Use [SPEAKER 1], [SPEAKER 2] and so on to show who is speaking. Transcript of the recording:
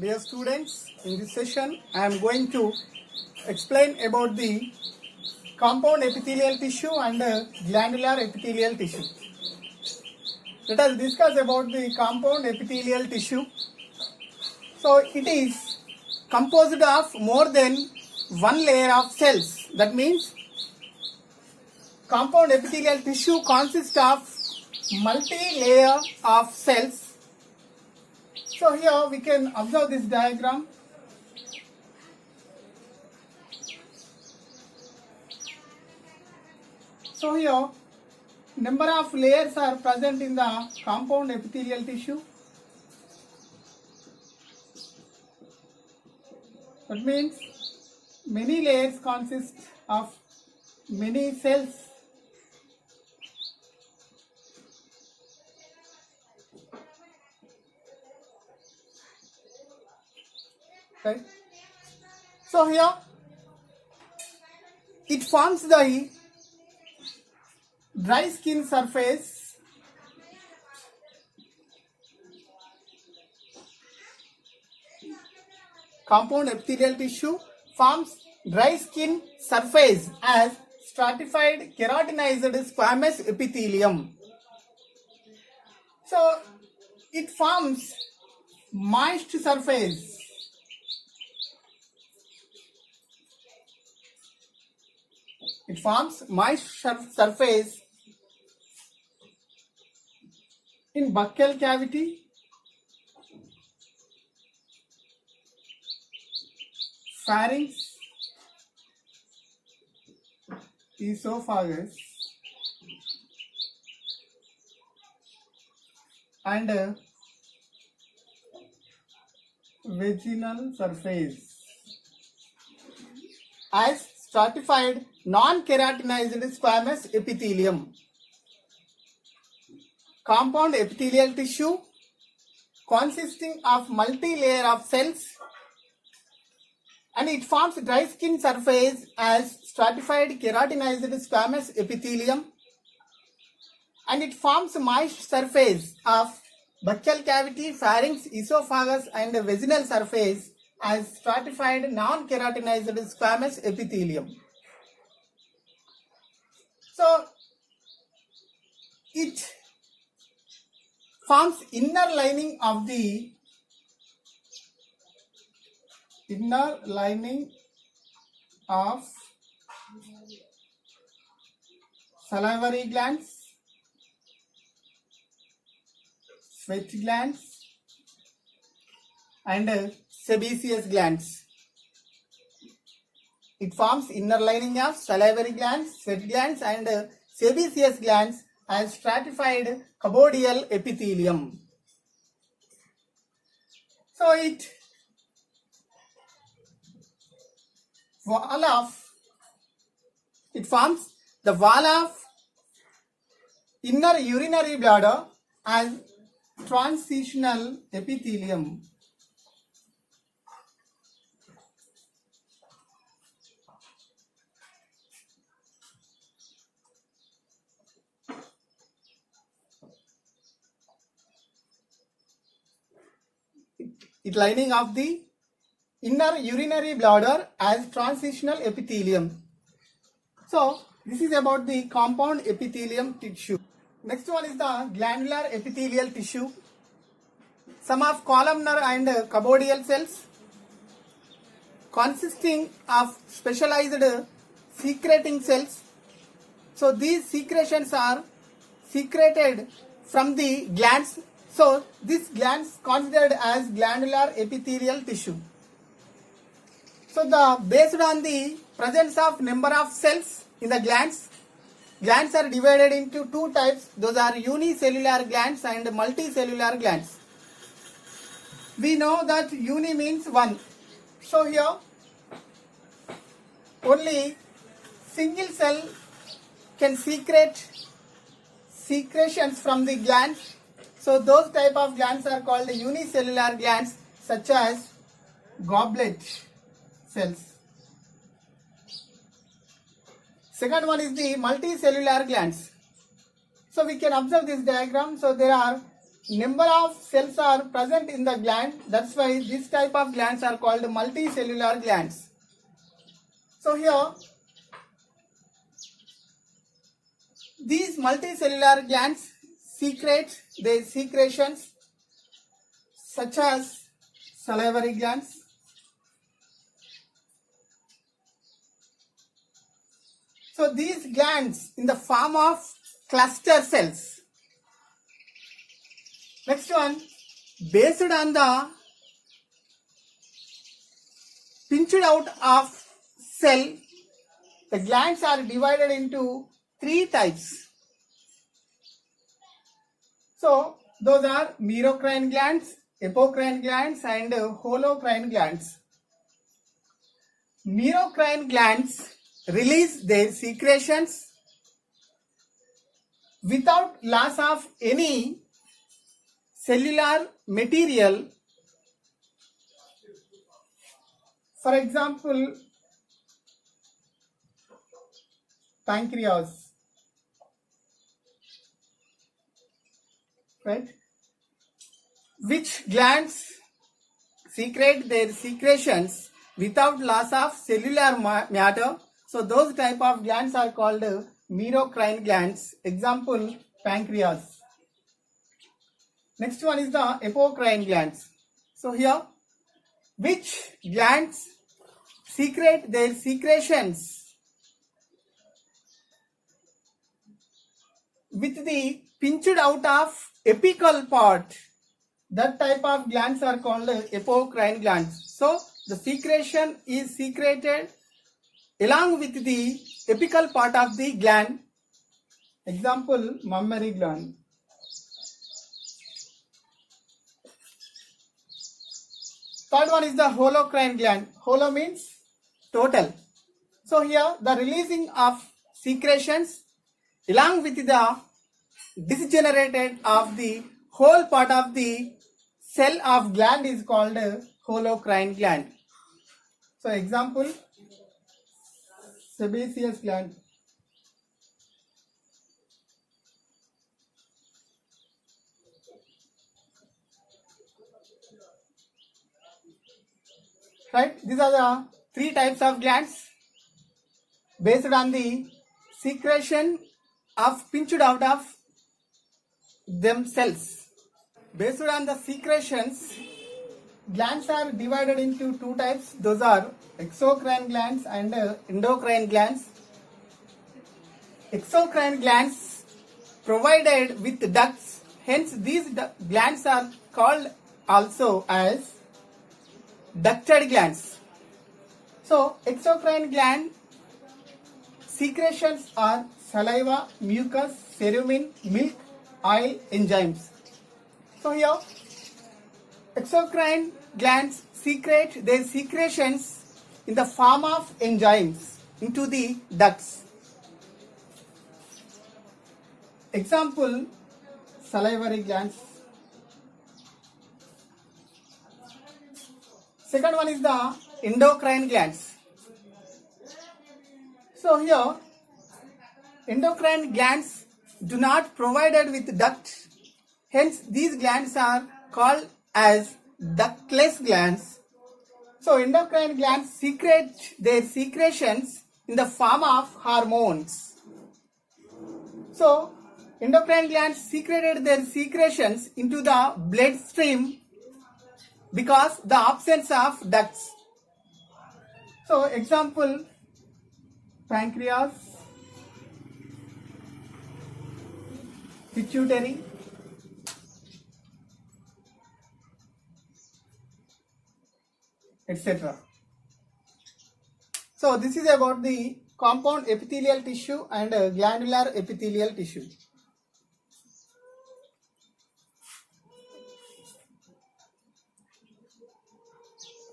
[SPEAKER 1] Dear students, in this session I am going to explain about the compound epithelial tissue and glandular epithelial tissue. Let us discuss about the compound epithelial tissue. So it is composed of more than one layer of cells. That means compound epithelial tissue consists of multi-layer of cells. So here we can observe this diagram. So here number of layers are present in the compound epithelial tissue. That means many layers consist of many cells. Right? So here it forms the dry skin surface compound epithelial tissue forms dry skin surface as stratified keratinized squamous epithelium. So it forms moist surface. It forms moist surface in buccal cavity, pharynx, esophagus, and vaginal surface as stratified non-keratinized squamous epithelium. Compound epithelial tissue consisting of multi-layer of cells, and it forms dry skin surface as stratified keratinized squamous epithelium, and it forms moist surface of buccal cavity, pharynx, esophagus and vaginal surface as stratified non-keratinized squamous epithelium. So it forms inner lining of salivary glands, sweat glands and sebaceous glands. It forms inner lining of salivary glands, sweat glands and sebaceous glands as stratified cuboidal epithelium. So it forms the wall of inner urinary bladder as transitional epithelium. It lining of the inner urinary bladder as transitional epithelium. So this is about the compound epithelium tissue. Next one is the glandular epithelial tissue. Some of columnar and cuboidal cells consisting of specialized secreting cells. So these secretions are secreted from the glands. So this glands considered as glandular epithelial tissue. So based on the presence of number of cells in the glands are divided into two types. Those are unicellular glands and multicellular glands. We know that uni means one. So here only single cell can secrete secretions from the glands. So those type of glands are called unicellular glands, such as goblet cells. Second one is the multicellular glands. So we can observe this diagram. So there are number of cells are present in the gland. That's why this type of glands are called multicellular glands. So here, these multicellular glands secrete their secretions such as salivary glands, so these glands in the form of cluster cells. Next one, based on the pinched out of cell, the glands are divided into three types. So those are merocrine glands, apocrine glands and holocrine glands. Merocrine glands release their secretions without loss of any cellular material. For example, pancreas, right? Which glands secrete their secretions without loss of cellular matter. So those type of glands are called merocrine glands. Example, pancreas. Next one is the apocrine glands. So here, which glands secrete their secretions with the pinched out of apical part? That type of glands are called apocrine glands. So the secretion is secreted along with the apical part of the gland. Example, mammary gland. Third one is the holocrine gland. Holo means total. So here the releasing of secretions along with the degenerated of the whole part of the cell of gland is called holocrine gland. So example, sebaceous gland. Right? These are the three types of glands based on the secretion of pinched out of themselves. Based on the secretions, glands are divided into two types. Those are exocrine glands and endocrine glands. Exocrine glands provided with ducts, hence these glands are called also as ducted glands. So exocrine gland secretions are saliva, mucus, cerumen, milk, oil, enzymes. So here exocrine glands secrete their secretions in the form of enzymes into the ducts. Example, salivary glands. Second one is the endocrine glands. So here endocrine glands do not provided with duct, hence these glands are called as ductless glands. So endocrine glands secrete their secretions in the form of hormones. So endocrine glands secreted their secretions into the bloodstream because the absence of ducts. So example, pancreas, pituitary, etc. So this is about the compound epithelial tissue and glandular epithelial tissue.